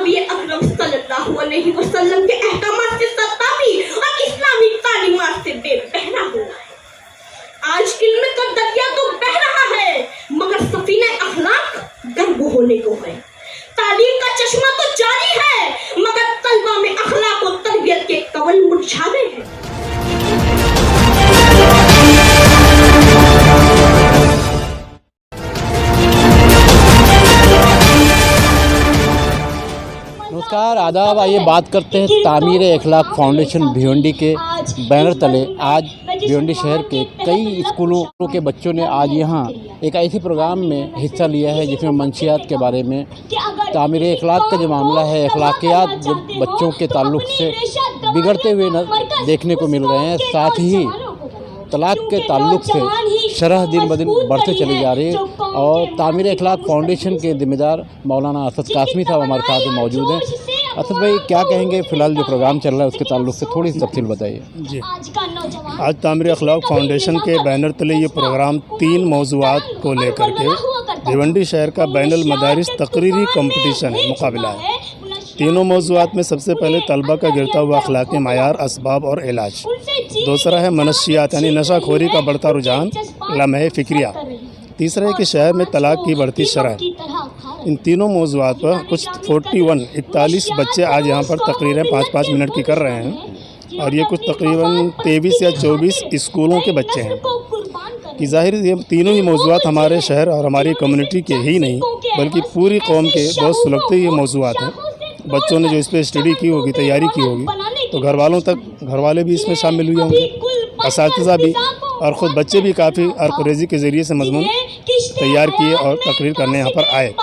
नबी अकरम सल्लल्लाहु अलैहि वसल्लम के अहकामात से सताबी और इस्लामी तालीमात से बेबहरा हुआ है। आज इल्म का दरिया तो बह रहा है मगर सफीना अखलाक गर्क होने को है। तालीम का चश्मा तो जारी है मगर तलबा में अखलाक और तरबियत के कवल मुरझा गए हैं। नमस्कार, आदाब। आइए बात करते हैं तामीर अखलाक फाउंडेशन भिवंडी के बैनर तले। आज भिवंडी शहर के कई स्कूलों के बच्चों ने आज यहाँ एक ऐसे प्रोग्राम में हिस्सा लिया है जिसमें मंशियात के बारे में, तामीर अखलाक का जो मामला है, अखलाकियात जो बच्चों के ताल्लुक से बिगड़ते हुए देखने को मिल रहे हैं, साथ ही तलाक के ताल्लुक से शरह दिन ब दिन बढ़ते चली जा रही है। और तामीर अखलाक फाउंडेशन के ज़िम्मेदार मौलाना असद कासमी साहब हमारे साथ मौजूद हैं। असद भाई, क्या कहेंगे? फ़िलहाल जो प्रोग्राम चल रहा है उसके ताल्लुक से थोड़ी सी तफसील बताइए। जी, आज तामीर अखलाक फाउंडेशन के बैनर तले ये प्रोग्राम 3 मौज़ूआत को लेकर के भिवंडी शहर का बैनुल मदारिस तकरीरी कंपटीशन है, मुकाबला है। तीनों मौज़ूआत में सबसे पहले तलबा का गिरता हुआ अखलाकी मायार, असबाब और इलाज। दूसरा है मनशियात यानी नशाखोरी का बढ़ता रुझान, लम्हे फ़िक्रिया। तीसरा है कि शहर में तलाक की बढ़ती शरह। इन तीनों मौज़ूआत पर कुछ 41 बच्चे आज यहाँ पर तकरीरें 5-5 मिनट की कर रहे हैं और ये कुछ तकरीबन 23 या 24 स्कूलों के बच्चे हैं। कि ज़ाहिर ये तीनों ही मौज़ूआत हमारे शहर और हमारी कम्युनिटी के ही नहीं बल्कि पूरी कौम के बहुत सुलगते ये मौज़ूआत हैं। बच्चों ने जो इस पर स्टडी की होगी, तैयारी की होगी, तो घर वाले भी इसमें शामिल हुए होंगे, असातिज़ा भी, और ख़ुद बच्चे भी काफ़ी अरकरेज़ी के ज़रिए से मज़मून तैयार किए और तकरीर करने यहाँ पर आए।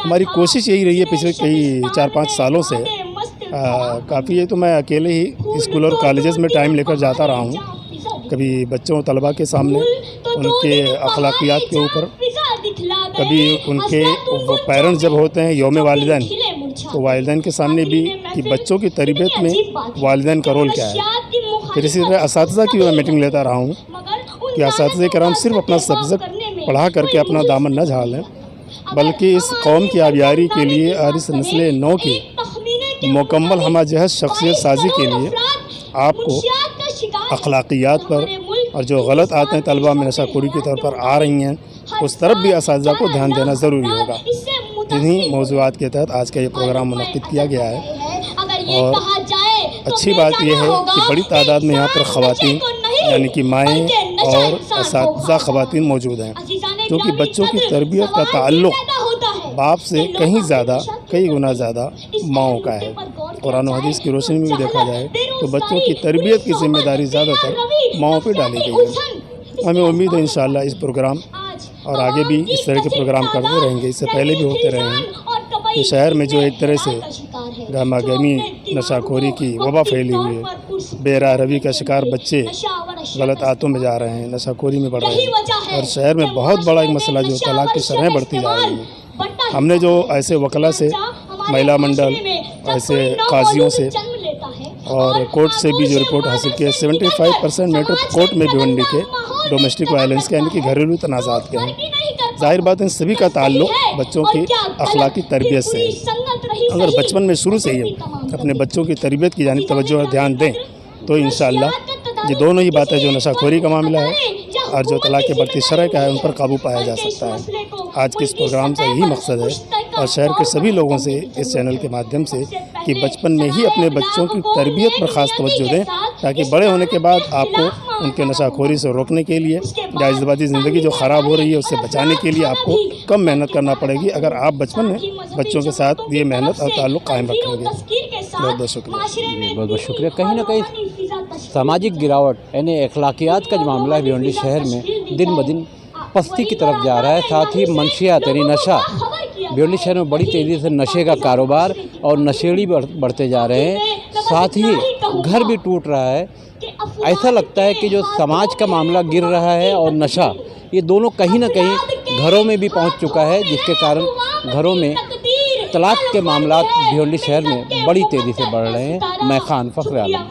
हमारी कोशिश यही रही है पिछले कई 4-5 सालों से। काफ़ी है तो मैं अकेले ही स्कूल और कॉलेजेस में टाइम लेकर जाता रहा हूँ, कभी बच्चों तलबा के सामने उनके अखलाकियात के ऊपर, कभी उनके पेरेंट्स जब होते हैं यौम वालिदैन तो वालिदैन के सामने भी कि बच्चों की तरबियत में वालिदैन का रोल क्या है। फिर इसी तरह असातिज़ा की मैं मीटिंग लेता रहा हूँ कि असातिज़ा कराम सिर्फ अपना सब्जेक्ट पढ़ा करके अपना दामन न झाड़ें बल्कि इस कौम की आबियारी के लिए और इस नस्ल नौ की मुकम्मल हम जहज़ शख्सियत साजी के लिए आपको अखलाकियात पर और जो गलत आते हैं तलबा में नशाखोरी के तौर पर आ रही हैं उस तरफ भी असातिज़ा को ध्यान देना ज़रूरी होगा। इन्हीं मौज़ूआत के तहत आज का ये प्रोग्राम मुनक़्क़िद किया गया है। और अच्छी बात यह है कि बड़ी तादाद में यहाँ पर ख़वातीन यानी कि माएँ और असातिज़ा ख़वातीन मौजूद हैं, क्योंकि बच्चों की तरबियत का ताल्लुक़ बाप से कई गुना ज़्यादा माओं का है। कुरान और हदीस की रोशनी में भी देखा जाए तो बच्चों की तरबियत की ज़िम्मेदारी ज़्यादातर माओं पर डाली गई है। हमें उम्मीद है इंशाअल्लाह इस प्रोग्राम और आगे भी इस तरह के प्रोग्राम करते रहेंगे, इससे पहले भी होते रहे हैं। कि शहर में जो एक तरह से गहमा-गहमी नशाखोरी की वबा फैली हुई है, बेराह रवी का शिकार बच्चे गलत आदतों में जा रहे हैं, नशाखोरी में बढ़ रहे हैं और शहर में बहुत बड़ा एक मसला जो तलाक की शरहें बढ़ती जा रही हैं। हमने जो ऐसे वकला से, महिला मंडल, ऐसे काजियों से और कोर्ट से भी जो रिपोर्ट हासिल की है, 75% मैटर कोर्ट में भिवंडी के डोमेस्टिक वायलेंस के यानी कि घरेलू तनाज़ात के हैं। ज़ाहिर बात इन सभी का ताल्लुक़ बच्चों की अखलाकी तरबियत से है। अगर बचपन में शुरू से ही अपने बच्चों की तरबियत की जानिब तवज्जो और ध्यान दें तो इंशाअल्लाह ये दोनों ही बातें, जो नशाखोरी का मामला है और जो तलाक के बढ़ती शरह का है, उन पर काबू पाया जा सकता है। आज के इस प्रोग्राम का यही मकसद है और शहर के सभी लोगों से इस चैनल के माध्यम से कि बचपन में ही अपने बच्चों की तरबियत पर ख़ास तवज्जो दें, ताकि बड़े होने के बाद आपको उनके नशाखोरी से रोकने के लिए या इज़्बाती ज़िंदगी जो ख़राब हो रही है उससे बचाने के लिए आपको कम मेहनत करना पड़ेगी अगर आप बचपन में बच्चों के साथ ये मेहनत और ताल्लुक़ कायम रखेंगे। बहुत बहुत शुक्रिया। बहुत बहुत शुक्रिया। कहीं ना कहीं सामाजिक गिरावट यानी अखलाकियात का जो मामला है भिवंडी शहर में दिन ब दिन पस्ती की तरफ जा रहा है। साथ ही मंशियात यानी नशा, भिवंडी शहर में बड़ी तेज़ी से नशे का कारोबार और नशेड़ी बढ़ते जा रहे हैं। साथ ही घर भी टूट रहा है। ऐसा लगता है कि जो समाज का मामला गिर रहा है और नशा, ये दोनों कहीं ना कहीं घरों में भी पहुंच चुका है, जिसके कारण घरों में तलाक के मामला भिवंडी शहर में बड़ी तेज़ी से बढ़ रहे हैं। मैं खान फ़ख्र आलम।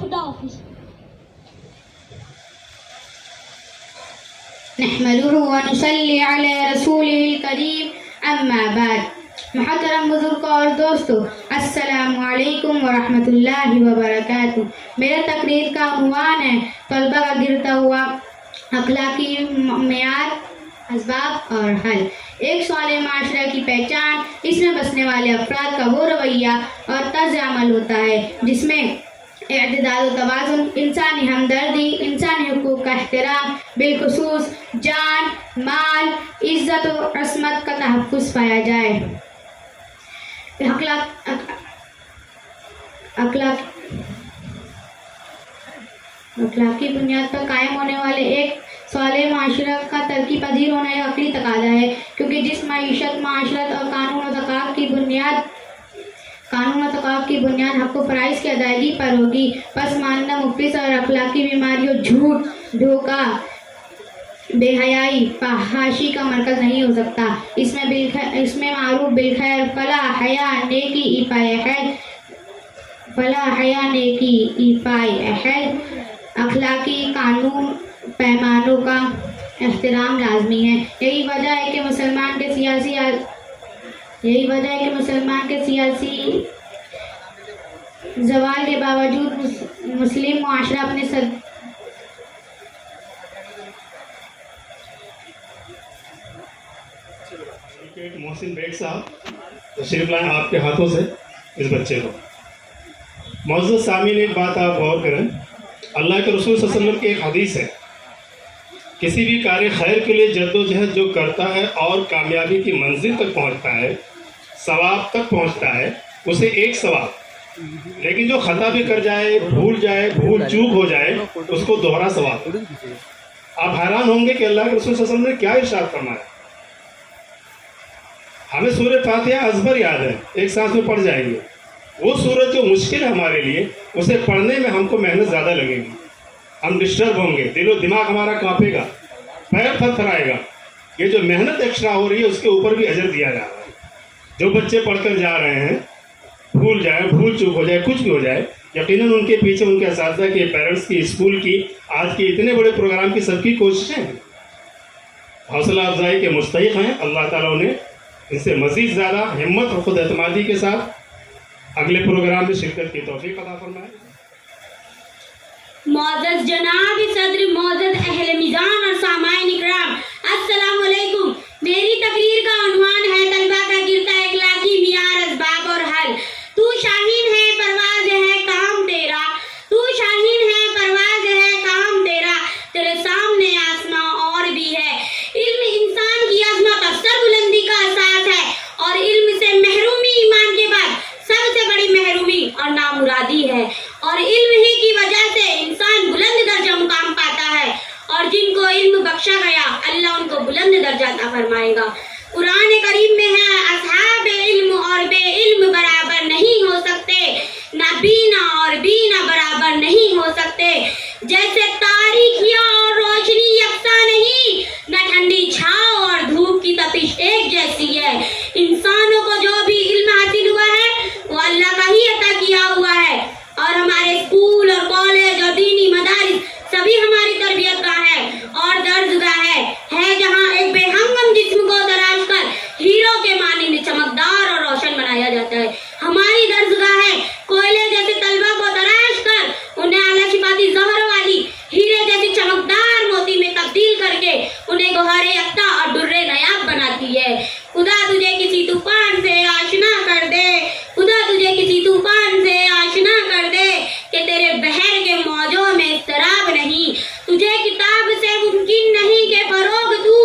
नहमदुहु व नुसल्ली अला रसूलिल करीम, अम्मा बाद। मुहतरम बुजुर्ग और दोस्तों, अस्सलामु अलैकुम व रहमतुल्लाहि व बरकातुहू। मेरा तकरीर का उन्वान है तलबा का गिरता हुआ अखलाकी मेयार, असबाब और हल। एक सवाल माशरा की पहचान, इसमें बसने वाले अफराद का वो रवैया और तर्ज अमल होता है जिसमें इत्तेदाल व तवाज़ुन, इंसानी हमदर्दी, इंसानी हुकूक का एहतराम, बिलखुसूस जान, माल, इज़्ज़त और अस्मत का तहफ़्फ़ुज़ पाया जाए। अखलाकी बुनियाद पर कायम होने वाले एक सवाल माशरा का तरक्की पजीर होना एक अक़ली तकाज़ा है, क्योंकि जिस मईशत, माशरत और कानून व तकाब की बुनियाद हक़ व फ़राइज़ की अदायगी पर होगी, पसमानदा, मुफ़लिस और अखलाकी बीमारियों, झूठ, धोखा, बेहयाई, फहाशी का मरकज़ नहीं हो सकता। इसमें मारूफ बिलखैर, फला हया नेकी इपाए अहल, अखलाकी कानून पैमानों का एहतराम लाजमी है। यही वजह है कि मुसलमान के सियासी ज़वाल के बावजूद मुस्लिम मुआशरा अपने मोहसिन बेग साहब तशरीफ लाएं आपके हाथों से इस बच्चे को। मौजूद सामीन, एक बात आप गौर करें, अल्लाह के रसूल सल्लल्लाहु अलैहि वसल्लम की एक हदीस है, किसी भी कार्य खैर के लिए जद्दोजहद जो करता है और कामयाबी की मंजिल तक पहुंचता है, सवाब तक पहुंचता है, उसे एक सवाब, लेकिन जो खता भी कर जाए, भूल चूक हो जाए, उसको दोहरा सवाब। आप हैरान होंगे कि अल्लाह के रसूल सल्लल्लाहु अलैहि वसल्लम ने क्या इरशाद फरमाया। हमें सूरह फातिहा अज़बर याद है, एक सांस में पढ़ जाएंगे। वो सूरत जो मुश्किल है हमारे लिए, उसे पढ़ने में हमको मेहनत ज़्यादा लगेगी, हम डिस्टर्ब होंगे, दिलो दिमाग हमारा कांपेगा, पैर थरथराएगा। ये जो मेहनत एक्स्ट्रा हो रही है उसके ऊपर भी अजर दिया जा रहा है। जो बच्चे पढ़कर जा रहे हैं, भूल चूक हो जाए, कुछ भी हो जाए, यकीनन उनके पीछे उनके असातिज़ा के, पेरेंट्स की, स्कूल की, आज के इतने बड़े प्रोग्राम की सबकी कोशिशें हैं, हौसला अफजाई के मुस्तहिक़ हैं। अल्लाह ताला उन्हें इनसे मज़ीद ज़्यादा हिम्मत और खुद एतमादी के साथ अगले प्रोग्राम में शिरकत की तौफीक अता फरमाए। मौजूद जनाब सदर, मौजूद अहले मिजान और सामाईन इकराम, अस्सलाम वालेकुम। मेरी तकरीर का उन्वान है तलबा का गिरता अखलाकी मियार, असबाब और हल। तू शाहीन है, परवाज़ है काम तेरा, तू शाहीन है, परवाज़ है काम तेरा, तेरे सामने आसमां और भी है। इल्म इंसान की अज़मत और सरबुलंदी का असास है, और इल्म से महरूमी ईमान के बाद सबसे बड़ी महरूमी और नामुरादी है, और इल्म ही की वजह से इंसान बुलंद दर्जा मुकाम पाता है, और जिनको इल्म बख्शा गया अल्लाह उनको बुलंद दर्जा अता फरमाएगा। कुरान करीम में है, असहाब इल्म और बेइल्म बराबर नहीं हो सकते, ना बीना और बीना बराबर नहीं हो सकते। जैसे तारीकियां और रोशनी यकसा नहीं, न ठंडी छांव और धूप की तपिश एक जैसी है। इंसानों को जो भी इल्म हासिल हुआ है वो अल्लाह का ही अता किया हुआ है, और हमारे स्कूल और कॉलेज और दीनी मदारिस सभी हमारी तरबियत का है और दर्जगाह है जहाँ एक बेहंगम जिस्म को तराश कर हीरो के मानिंद चमकदार और रोशन बनाया जाता है। हमारी दर्जगाह है कोयले जैसे तलबा को तराश कर उन्हें आला शिफाती जहर वाली हीरे जैसी चमकदार मोती में तब्दील करके उन्हें गोहरे यख्ता और दुर्रे नायाब बनाती है। खुदा तुझे किसी तूफान से आशना कर दे, खुदा तुझे किसी तूफान से आशना कर दे कि तेरे बहर के मौजों में इस्तराब नहीं। तुझे किताब से मुमकिन नहीं कि फरोग तू,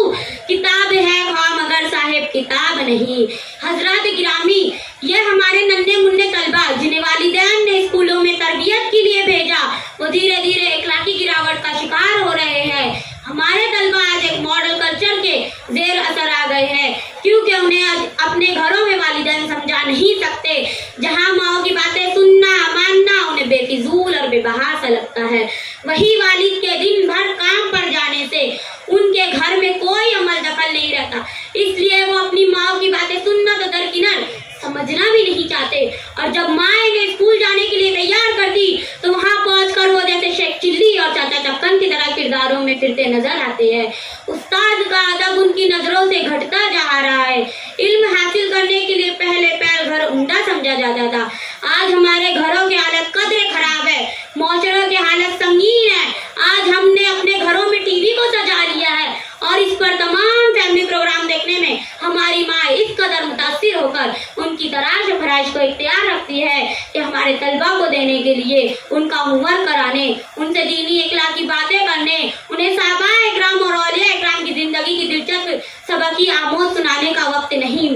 किताब है ख्वाह मगर साहिब किताब नहीं। हजरात गिरामी, ये हमारे नन्हे मुन्ने तलबा जिन्हें वालिदैन ने स्कूलों में तरबियत के लिए भेजा, वो धीरे धीरे इखलाकी गिरावट का शिकार हो रहे हैं। हमारे तलबा आज एक मॉडल कल्चर के जेर असर आ गए हैं, क्योंकि उन्हें अपने घरों में वालिदैन समझा नहीं सकते। जहाँ माओ की बातें सुनना मानना उन्हें बेफिजूल और बेबहा सा लगता है, वही वालिद के दिन भर काम पर जाने से उनके घर में कोई अमल दखल नहीं रहता, इसलिए वो अपनी माओ की बातें सुनना तो दरकिनार समझना भी नहीं चाहते। और जब माँ ने स्कूल जाने के लिए तैयार कर दी तो वहाँ पहुंचकर वो जैसे शेख चिल्ली और चाचा चक्कन की तरह किरदारों में फिरते नजर आते हैं। उस्ताद का अदब उनकी नजरों से घटता जा रहा है। इल्म हासिल करने के लिए पहले पैर घर उम्दा समझा जाता था। आज हमारे घरों की हालत कदरे खराब है, मौशरों की हालत संगीन है। आज हमने अपने घरों में टीवी को सजा लिया है और इस पर तमाम फैमिली प्रोग्राम देखने में हमारी माँ इस कदर मुतासिर होकर उनकी तराश फराइश को इख्तियार रखती है कि हमारे तलबा को देने के लिए उनका होमवर्क कराने, उनसे दीनी इखलाकी बातें करने, उन्हें साहबाए इकराम और औलिया इकराम की जिंदगी की दिलचस्प सबकी आमोद सुनाने का वक्त नहीं।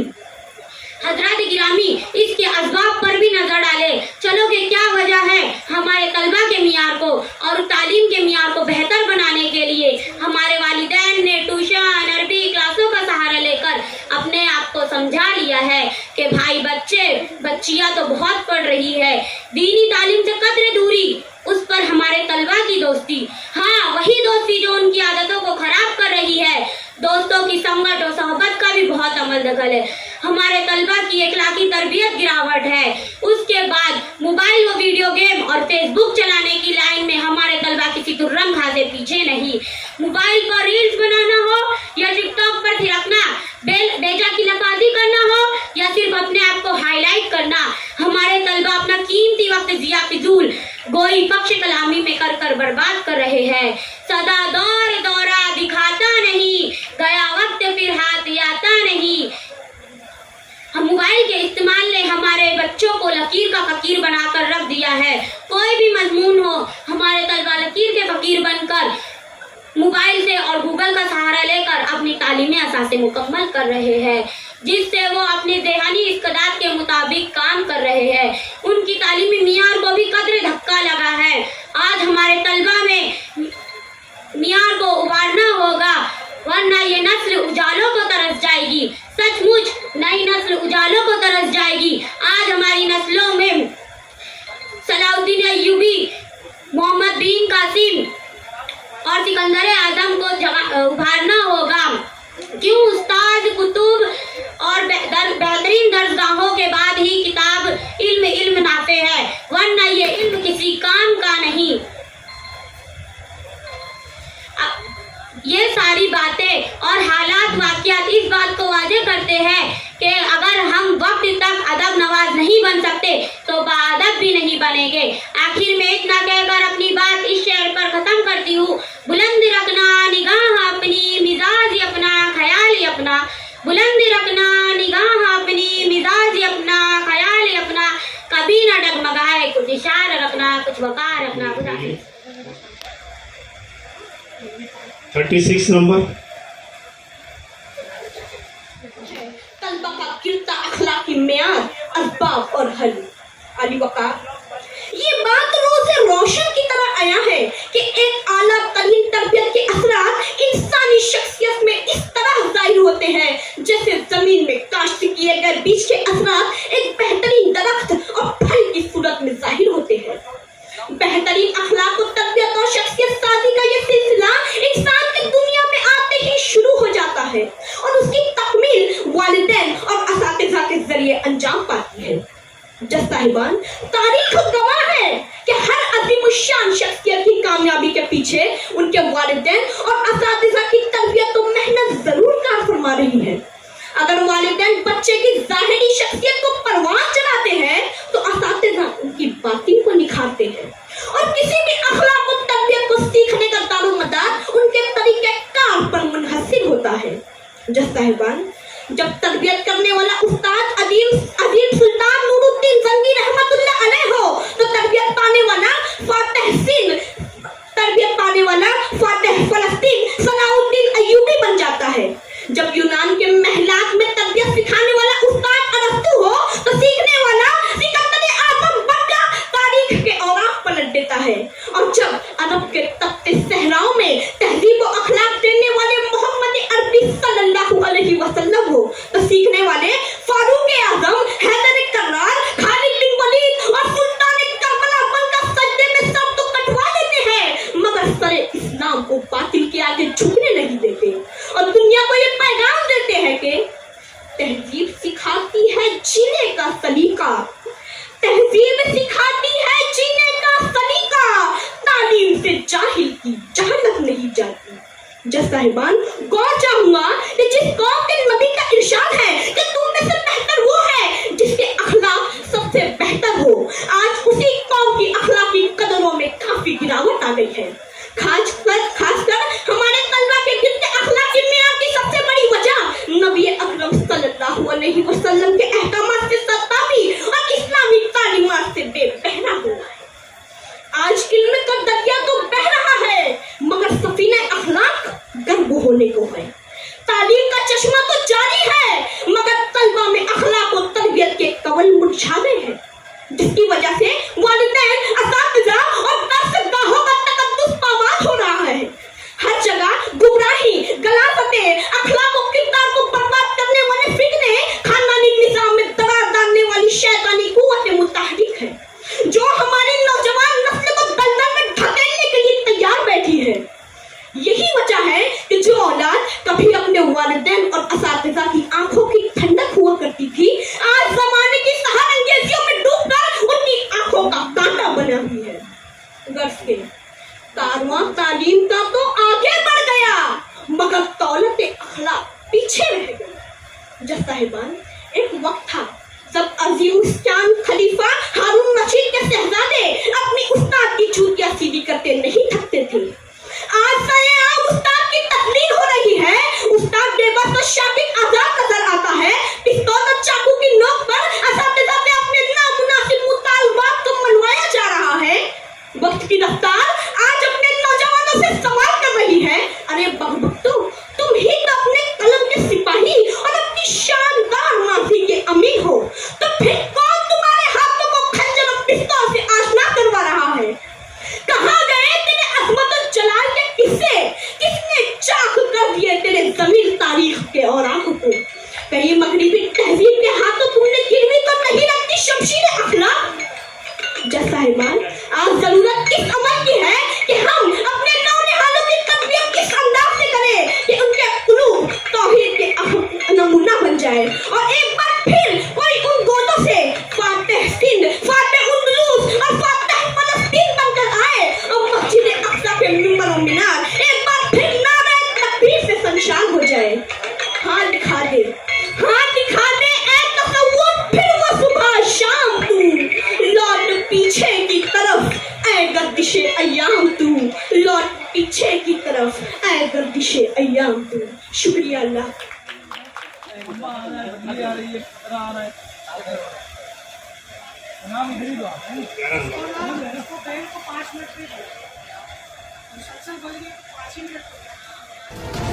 हजरत गिरामी इसके असबाब पर भी नजर डाले। चलो कि क्या वजह है हमारे तलबा के मियार को और तालीम के मियार को बेहतर बनाने के लिए हमारे वालिदैन ने ट्यूशन अरबी क्लासों का सहारा लेकर अपने आप को समझा लिया है कि भाई बच्चियां तो बहुत पढ़ रही है, दीनी तालीम से कदरे दूरी, उस पर हमारे तलबा की दोस्ती, हाँ वही दोस्ती जो उनकी आदतों को खराब कर रही है। दोस्तों की संगत और सोहबत का भी बहुत अमल दखल है। हमारे तलबा की इखलाकी तरबियत गिरावट है। उसके बाद मोबाइल व वीडियो गेम और फेसबुक चलाने की लाइन में हमारे तलबा किसी तुर्रम खा से पीछे नहीं। मोबाइल पर रील्स बनाना हो या टिकटॉक पर थिरकना, बेजा की लफाजी करना हो या सिर्फ अपने आप को हाईलाइट करना, हमारे तलबा अपना कीमती वक्त जिया फिजूल गोई पक्ष कलामी में कर बर्बाद कर रहे हैं। सदा दौर दौरा दिखाता नहीं, गया वक्त फिर हाथ आता नहीं। हम मोबाइल के इस्तेमाल ने हमारे बच्चों को लकीर का फकीर बनाकर रख दिया है। कोई भी मजमून हो, हमारे तलबा लकीर के फकीर बनकर मोबाइल से और गूगल का सहारा लेकर अपनी तालीमी असासे मुकम्मल कर रहे हैं, जिससे वो अपने ज़हनी इस्कदात के मुताबिक काम कर रहे हैं। उनकी तालीमी मियार को भी कदरे धक्का लगा है। आज हमारे तलबा में मियार को उबारना होगा, वरना ये नस्ल उजालों को तरस जाएगी। सचमुच नई नस्ल उजालों को तरस जाएगी। आज हमारी नस्लों में सलाउद्दीन अय्यूबी, मोहम्मद बिन कासिम और सिकंदर आजम को उभारना होगा। क्यों उस्ताद कुतुब और बेहतरीन दर्जगाहों के बाद ही किताब इल्म नाफे है, वरना ये इल्म किसी काम का नहीं। ये सारी बातें और हालात वाक़ियात इस बात को वाज़े करते हैं कि अगर हम वक्त तक अदब नवाज नहीं बन सकते तो बाअदब भी नहीं बनेंगे। आखिर में इतना कहकर अपनी बात इस शेर पर ख़त्म करती हूँ। बुलंदी रखना निगाह अपनी, मिजाज अपना, ख्याल अपना। बुलंदी रखना निगाह अपनी, मिजाज अपना, ख्याल अपना। कभी ना डगमगाए, कुछ इशारा रखना, कुछ वक़ार रखना। 36 नंबर। तलबा का गिरता अखलाकी मेयार, असबाब और हल। अली वक़ार, ये बात रोज़े रोशन की तरह आया है कि एक आला तरीन तरबियत के असरात इंसानी शख्सियत में इस तरह जाहिर होते हैं जैसे जमीन में काश्त किए गए बीज के असरात एक बेहतरीन दरख्त और फल की सूरत में जाहिर होते हैं। बेहतरीन अखलाक और तरबियत और शख्सियत साजी का ये सिलसिला इंसान की दुनिया में आते ही शुरू हो जाता है और उसकी तकमील वालिदैन और असातिज़ा के जरिए अंजाम पाती है। जज साहिबान, तारीख गवाह है कि हर अज़ीमुश्शान शख्सियत की कामयाबी के पीछे उनके वालिदैन और असातिज़ा की तरबियत और मेहनत जरूर कार फरमा रही है। अगर वालिदैन बच्चे की ज़ाहिरी शख्सियत को परवान चढ़ाते हैं तो असातिज़ा उनकी बातिन को निखारते हैं और किसी भी अखलाक और तरबियत को सीखने का दारोमदार उनके तरीके कार पर मुनहसिर होता है। जज साहिबान, जब तरबियत करने वाला उस्ताद अजीम सुल्तान नूरुद्दीन जंगी रहमतुल्लाह अलैह हो तो तरबियत पाने वाला फातिह फलस्तीन सलाउद्दीन अय्यूबी बन जाता है। जब यूनान के महलात में तरबियत सिखाने वाला उस्ताद अरस्तु हो तो सीखने वाला सिकंदर आजम बनकर तारीख के औराक पलट देता है। और जब अरब के तख्ते सहराओं में तहजीब और अखलाक देने वाले मोहम्मद अरबी सल्लल्लाहु अलैहि वसल्लम हो तो सीखने तहजीब सिखाती है जीने का सलीका, तालीम से जाहिल की जहालत नहीं जाती। जज साहिबान, गौर चाहूंगा कि जिस कौम के नबी का इरशाद है कि तुम में से बेहतर वो है जिसके अखलाक सबसे बेहतर हो, आज उसी कौम की अखलाकी कदरों में काफी गिरावट आ गई है। खासकर हमारे तलबा के गिरते अखलाकी मियार की सबसे बड़ी वजह नबी अकरम सल्लल्लाहु अलैहि वसल्लम के अहकामात से सताबी और इस्लामी तालीमात से बेबहरा हुआ है। आज इल्म का दरिया तो बह रहा है मगर सफीने अखलाक गर्म होने को है। तालीम का चश्मा तो जारी है मगर तलबा में अखलाक और तरबियत के कवल मुरझा गए हैं, जिसकी वजह से वालिदैन, असातिज़ा और दर्शगाहों का तकद्दुस पामाल हो रहा है। हर जगह गुमराही, गलावतें, अखलाक और किरदार को बर्बाद करने वाले फितने, खानदानी निजाम में दरार डालने वाली शैतानी कुव्वतें मुतहरिक है जो हमारी नौजवान नस्ल को दलदल में ढकेलने के लिए तैयार बैठी है। यही वजह है कि जो औलाद कभी अपने वालिदैन और असातिज़ा की आंखों की ठंडक हुआ करती थी, आज जमाने की सहारंगेजियों में डूबकर उनकी आंखों का कांटा बना हुई है। गर्ज के कारवां तालीम का तो आगे बढ़ गया मगर दौलत अखलाक पीछे रह गई। जज साहिबान, एक वक्त था जब अज़ीमुस्शान खलीफा हारून रशीद के शहजादे अपनी उस्ताद की चूतियां सीधी करते नहीं थकते थे। आज सरेआम उस्ताद की तकलीफ हो रही है। उस्ताद बेबस और शाकिर आजाद नजर आता है। पिस्तौल और चाकू की नोक पर असातिज़ा से अपने नामुनासिब मुतालबात को मनवाया जा रहा है। वक्त की रफ्तार आज अपने नौजवानों से सवाल कर रही है, अरे बकबकतो, तुम ही तो अपने कलम के सिपाही और अपनी शानदार माफी के अमीर हो, तो फिर कौन तुम्हारे हाथों को खंजर और पिस्तौल से आशना करवा रहा है? कहाँ गए तेरे अजमत और जलाल के किस्से? किसने चाक कर दिए तेरे ज़मीर तारीख के औराक को? कहीं मगरिबी तहजीब के हाथों तुमने गिरवी तो नहीं रखती शमशीर अखलाक? जज साहिबान, आज जरूरत इस अमल की है कि हम अपने नौनिहालों की तरबियत किस अंदाज से करें कि उनके कुलूब तौहीद के नमूना बन जाए और एक बार फिर कोई उन गोदों से फातिह सिंध, फातिह उंदलूस और फातिह फलस्तीन बनकर आए और मस्जिद अक्सा के मिंबर और मीनार एक बार फिर नारे तकबीर से संशान हो जाए। हाँ दिखा दे, हाँ दिखा दे ऐ तसव्वुर, फिर वो सुबह शाम तू लौट पीछे की तरफ ऐ गर्दिशे अय्याम तू, लौट पीछे की तरफ ऐ गर्दिशे अय्याम तू। शुक्रिया अल्लाह। मिनट